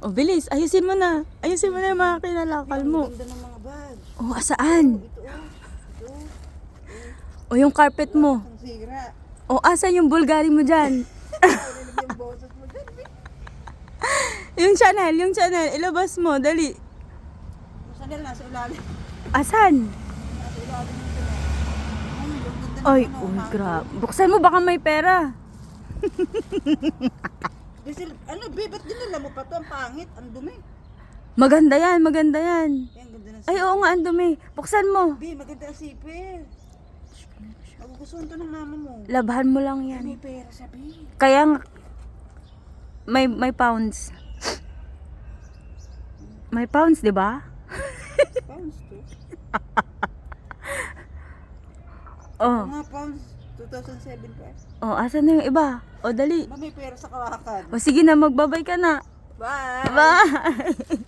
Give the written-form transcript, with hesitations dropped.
O, bilis. Ayusin mo na. Ayusin mo na yung mga kinalakal mo. Ang ganda ng mga bag. O, asaan? Ito oh. Ito. O, yung carpet mo. Ang sira. O, asan yung Bulgari mo dyan? Narinig yung boses mo dyan. Yung channel. Ilabas mo, dali. Masanel, nasa ilalim. Asan? Nasa ilalim ng ito. Ay, ang ganda ng Ay, ano, oh, hangin. grabe. Buksan mo, baka may pera. Bisil, ano, be, ba't dinala mo pa to? Ang pangit, ang dumi. Maganda yan, maganda yan. Ay, ang ganda ng Ay, oo nga, ang dumi. Buksan mo. Be, maganda ang sipil. Magugustuhan to ng mama mo. Labhan mo lang Ay, yan. may pera siya, be. Kaya nga, may pounds. May pounds, di ba? Pounds to. Oh, Mga pounds, 2007 pa eh. oh, asan na yung iba? O, dali. Ba, may pera sa Kalakan. O, sige na, magbabay ka na. Bye! Bye!